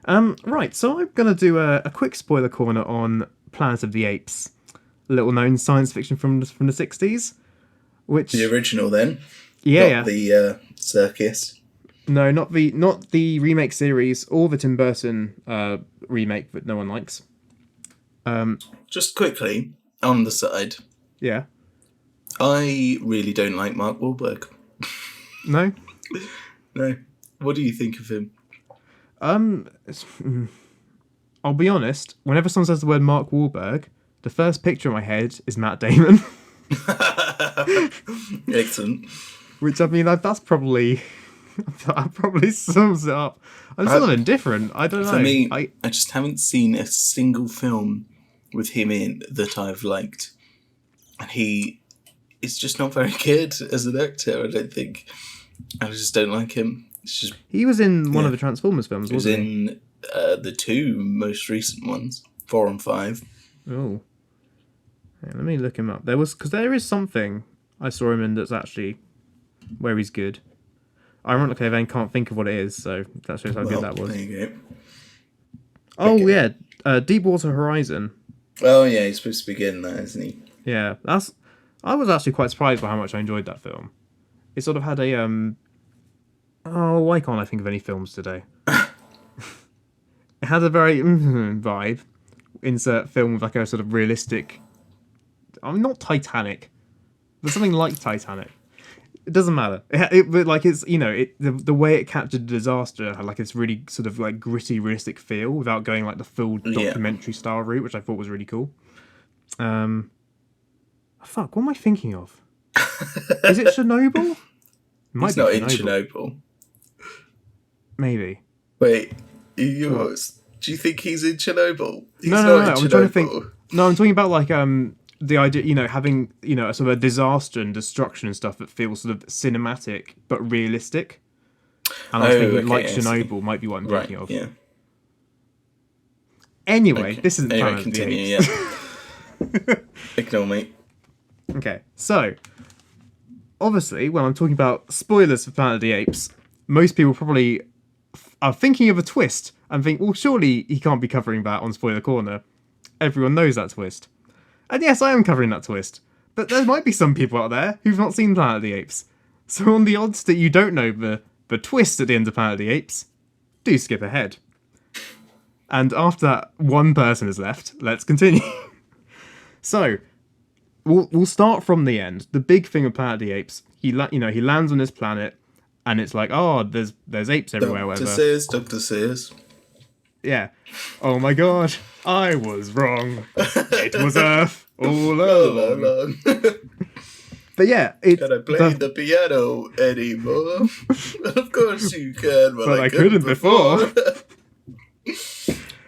Right, so I'm going to do a quick spoiler corner on Planet of the Apes, little known science fiction from the 60s, The which, original, then, yeah, not yeah. the circus. No, not the remake series or the Tim Burton remake that no one likes. Just quickly on the side, Yeah. I really don't like Mark Wahlberg. No? No, what do you think of him? I'll be honest, whenever someone says the word Mark Wahlberg, the first picture in my head is Matt Damon. Excellent. Which, I mean, that's probably... that probably sums it up. I'm sort of indifferent. I don't know. For me, I just haven't seen a single film with him in that I've liked. And he is just not very good as an actor, I don't think. I just don't like him. It's just, he was in one of the Transformers films, he was wasn't he? in the two most recent ones, 4 and 5. Oh. Hey, let me look him up. Because there is something I saw him in that's actually where he's good. Ironically, I then can't think of what it is, so that shows how good that was. There you go. Oh, okay. Yeah. Deepwater Horizon. Oh, yeah, he's supposed to be getting that, isn't he? Yeah, I was actually quite surprised by how much I enjoyed that film. It sort of had a oh, why can't I think of any films today? It had a very vibe. Insert film with like a sort of realistic. I'm not Titanic. There's something like Titanic. It doesn't matter. But like it's the way it captured the disaster had like this really sort of like gritty, realistic feel without going like the full documentary style route, which I thought was really cool. Fuck, what am I thinking of? Is it Chernobyl? He's not in Chernobyl. Maybe. Wait, do you think he's in Chernobyl? He's no. I'm trying to think. No, I'm talking about like the idea, having a sort of a disaster and destruction and stuff that feels sort of cinematic but realistic. And I was thinking like Chernobyl might be what I'm thinking of. Yeah. Anyway, this isn't Planet of the Apes. Yeah. Ignore me. Okay, so obviously when I'm talking about spoilers for Planet of the Apes, most people probably are thinking of a twist and think, well, surely he can't be covering that on Spoiler Corner. Everyone knows that twist. And yes, I am covering that twist. But there might be some people out there who've not seen Planet of the Apes. So on the odds that you don't know the twist at the end of Planet of the Apes, do skip ahead. And after that one person is left, let's continue. So, we'll start from the end. The big thing of Planet of the Apes, he lands on this planet, and it's like, oh, there's apes everywhere. Dr. Sears. Yeah. Oh my god, I was wrong. It was Earth all along. But yeah, can I play the piano anymore? Of course you can, but I couldn't before.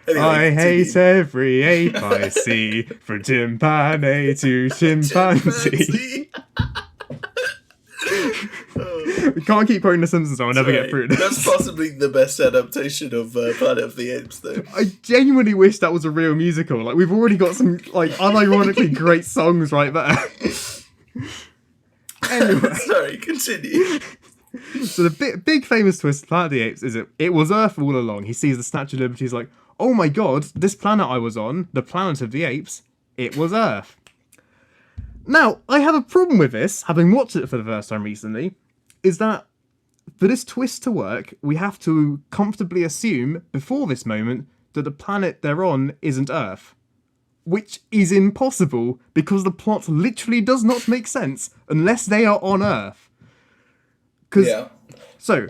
Anyway, I hate every ape I see, from chimpanzee to chimpanzee. We can't keep quoting The Simpsons, or I'll never get through this. That's possibly the best adaptation of Planet of the Apes, though. I genuinely wish that was a real musical. Like, we've already got some, like, unironically great songs right there. Anyway. Sorry, continue. So the big famous twist of Planet of the Apes is it was Earth all along. He sees the Statue of Liberty, he's like, oh my god, this planet I was on, the Planet of the Apes, it was Earth. Now, I have a problem with this, having watched it for the first time recently, is that for this twist to work, we have to comfortably assume, before this moment, that the planet they're on isn't Earth. Which is impossible, because the plot literally does not make sense unless they are on Earth. Yeah. So,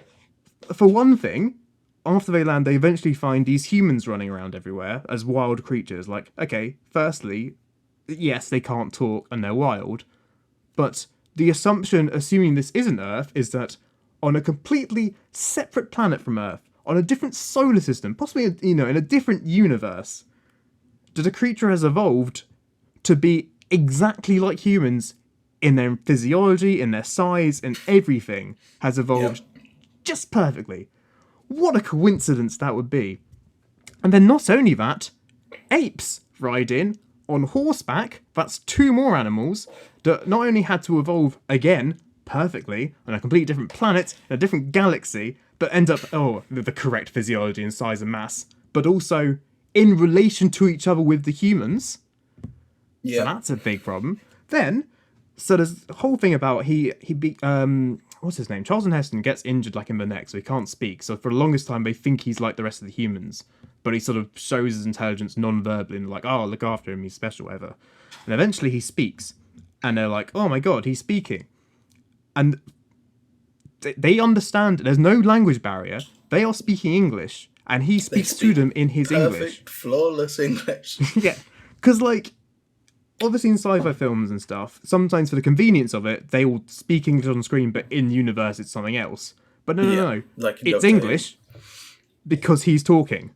for one thing, after they land, they eventually find these humans running around everywhere as wild creatures. Like, okay, firstly, yes, they can't talk and they're wild, but the assumption, assuming this isn't Earth, is that on a completely separate planet from Earth, on a different solar system, possibly, in a different universe, that a creature has evolved to be exactly like humans in their physiology, in their size, and everything has evolved just perfectly. What a coincidence that would be. And then not only that, apes ride in on horseback. That's two more animals that not only had to evolve again perfectly on a completely different planet, in a different galaxy, but end up, the correct physiology and size and mass. but also in relation to each other with the humans. Yeah. So that's a big problem. Then, so there's the whole thing about what's his name? Charlton Heston gets injured like in the neck, so he can't speak. So for the longest time, they think he's like the rest of the humans, but he sort of shows his intelligence non-verbally, and they're like, oh, look after him, he's special, whatever. And eventually he speaks, and they're like, oh my god, he's speaking. And they understand there's no language barrier. They are speaking English, and he speaks to them in his English. Perfect, flawless English. Yeah, because like, obviously in sci-fi films and stuff, sometimes for the convenience of it, they will speak English on screen, but in universe it's something else. But no. Like it's Doctor English because he's talking.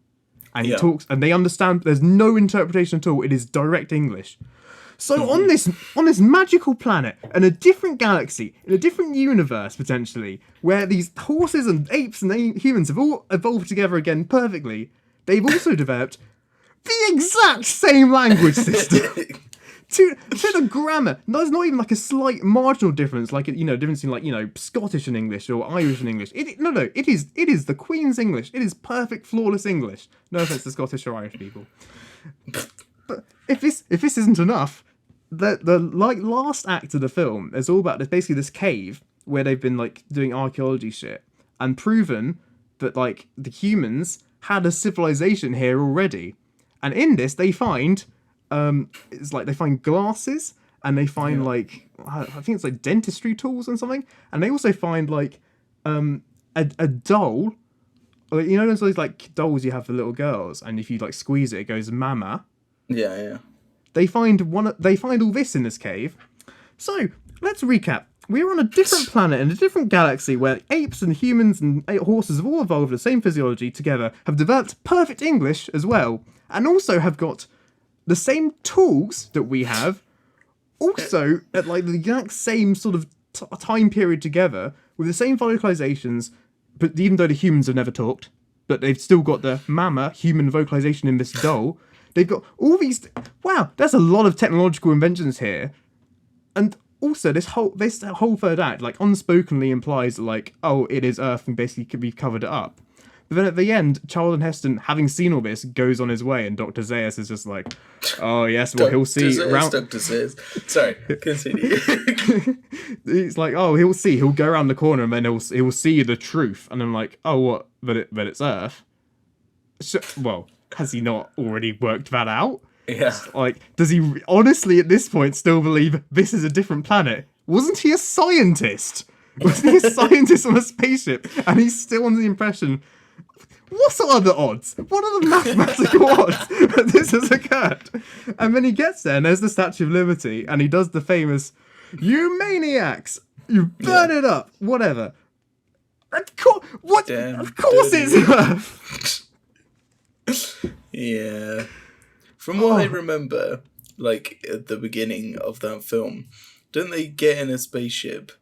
And he Yeah. talks, and they understand there's no interpretation at all. It is direct English. So on this magical planet, in a different galaxy, in a different universe, potentially, where these horses and apes and humans have all evolved together again perfectly, they've also developed the exact same language system. To the grammar, there's not even like a slight marginal difference, like difference in like Scottish and English or Irish and English. It is the Queen's English. It is perfect, flawless English. No offense to Scottish or Irish people, but if this isn't enough, the like last act of the film is all about this basically this cave where they've been like doing archaeology shit and proven that like the humans had a civilization here already, and in this they find. It's like they find glasses and they find like I think it's like dentistry tools and something, and they also find like a doll. Like, those like dolls you have for little girls, and if you like squeeze it, it goes mama. Yeah. They find all this in this cave. So let's recap. We're on a different planet in a different galaxy where apes and humans and horses have all evolved the same physiology together, have developed perfect English as well, and also have got the same tools that we have, also at like the exact same sort of time period together, with the same vocalizations, but even though the humans have never talked, but they've still got the mama human vocalization in this doll. They've got all these. Wow, there's a lot of technological inventions here, and also this whole third act like unspokenly implies like, oh, it is Earth, and basically we've covered it up. But then at the end, Charlton Heston, having seen all this, goes on his way, and Dr. Zaius is just like, oh yes, well he'll see. Dr. Zaius. Sorry, continue. It's like, oh, he'll go around the corner, and then he'll see the truth. And I'm like, oh, what? But it's Earth. Well, has he not already worked that out? Yeah. Like, does he honestly at this point still believe this is a different planet? Wasn't he a scientist? Wasn't he a scientist on a spaceship? And he's still under the impression. What are the odds? What are the mathematical odds that this has occurred? And then he gets there, and there's the Statue of Liberty, and he does the famous, "You maniacs! You burn it up! Whatever." Of course it's Earth. Yeah. From what I remember, like at the beginning of that film, don't they get in a spaceship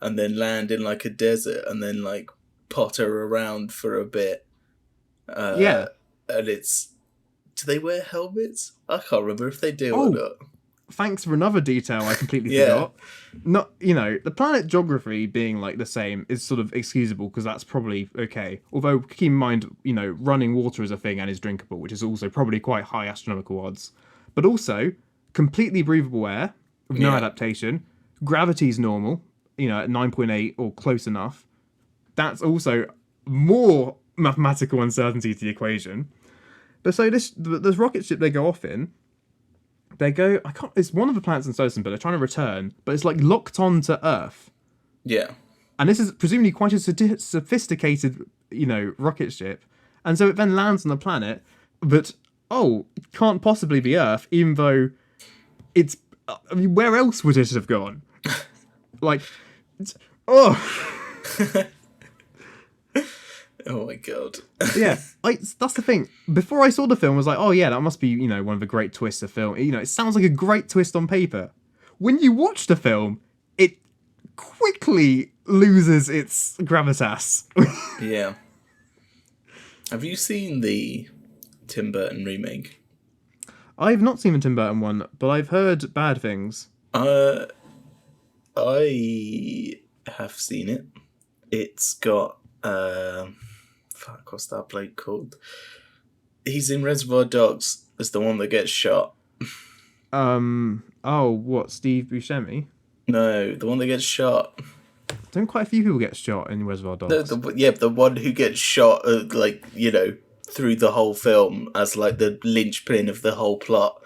and then land in like a desert and then like potter around for a bit? Yeah. And it's... Do they wear helmets? I can't remember if they do or not. Thanks for another detail I completely Yeah. forgot. Not, the planet geography being like the same is sort of excusable because that's probably okay. Although keep in mind, running water is a thing and is drinkable, which is also probably quite high astronomical odds. But also completely breathable air with no adaptation. Gravity's normal, at 9.8 or close enough. That's also more mathematical uncertainty to the equation. But so this rocket ship they go off in. It's one of the planets in solar system, but they're trying to return, but it's like locked on to Earth. Yeah. And this is presumably quite a sophisticated, rocket ship. And so it then lands on the planet, but, it can't possibly be Earth, even though it's... where else would it have gone? Like, Oh my god. Yeah, that's the thing. Before I saw the film, I was like, oh yeah, that must be, one of the great twists of film. It sounds like a great twist on paper. When you watch the film, it quickly loses its gravitas. Yeah. Have you seen the Tim Burton remake? I've not seen the Tim Burton one, but I've heard bad things. I have seen it. It's got... what's that bloke called? He's in Reservoir Dogs as the one that gets shot. Oh, what, Steve Buscemi? No, the one that gets shot. Don't quite a few people get shot in Reservoir No, Dogs? the one who gets shot, through the whole film as like the linchpin of the whole plot.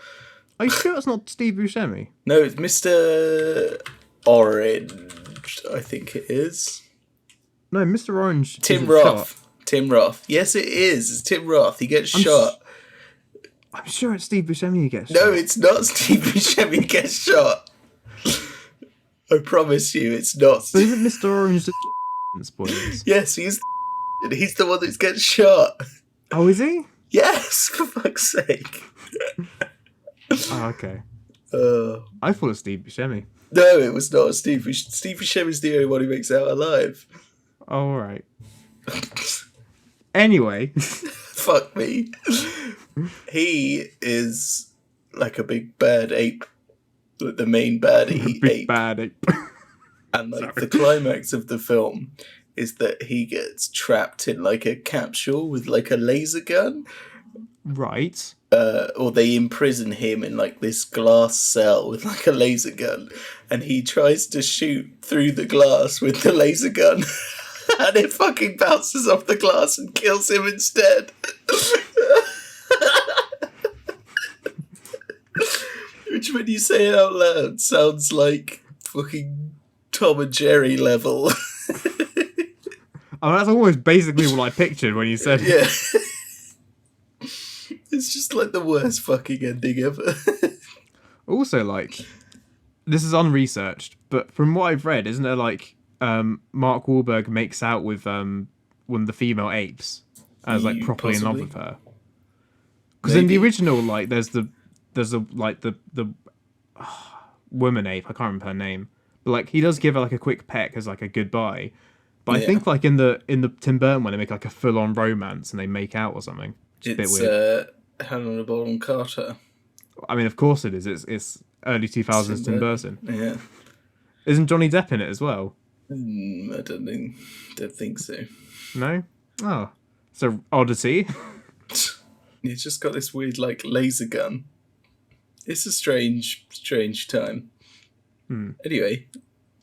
Are you sure it's not Steve Buscemi? No, it's Mr. Orange, I think it is. No, Mr. Orange. Tim isn't Roth. shot. Tim Roth. Yes, it is. It's Tim Roth. He gets shot. I'm sure it's Steve Buscemi who gets No, shot. it's not Steve Buscemi who gets shot. I promise you, it's not. But isn't Mr. Orange the spoilers? Yes, he's the one that gets shot. Oh, is he? Yes, for fuck's sake. Oh, okay. Uh, I thought it was Steve Buscemi. no, it was not Steve. Steve Buscemi's the only one who makes it out alive. Oh, alright. Anyway. Fuck me. He is like a big bad ape. Like the main baddie Big ape. bad ape. And like the climax of the film is that he gets trapped in like a capsule with like a laser gun. Right. Or they imprison him in like this glass cell with like a laser gun, and he tries to shoot through the glass with the laser gun, and it fucking bounces off the glass and kills him instead. Which, when you say it out loud, sounds like fucking Tom and Jerry level. Oh, that's almost basically what I pictured when you said Yeah. It's just like the worst fucking ending ever. Also, like, this is unresearched, but from what I've read, isn't there like Mark Wahlberg makes out with one of the female apes as like properly in love Possibly. with her? Because in the Maybe. original, like, there's the woman ape. I can't remember her name, but like he does give her like a quick peck as like a goodbye. But I Yeah. think like in the Tim Burton one, they make like a full on romance and they make out or something. Which is a bit It's weird. Helena Bonham Carter. I mean, of course it is. It's early 2000s Tim Burton. Yeah. Isn't Johnny Depp in it as well? I don't think so. No? Oh. So, oddity. He's just got this weird, like, laser gun. It's a strange time. Anyway, Anyway,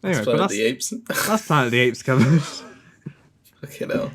but Planet of that's, the Apes. that's Planet of the Apes covered. Fucking hell.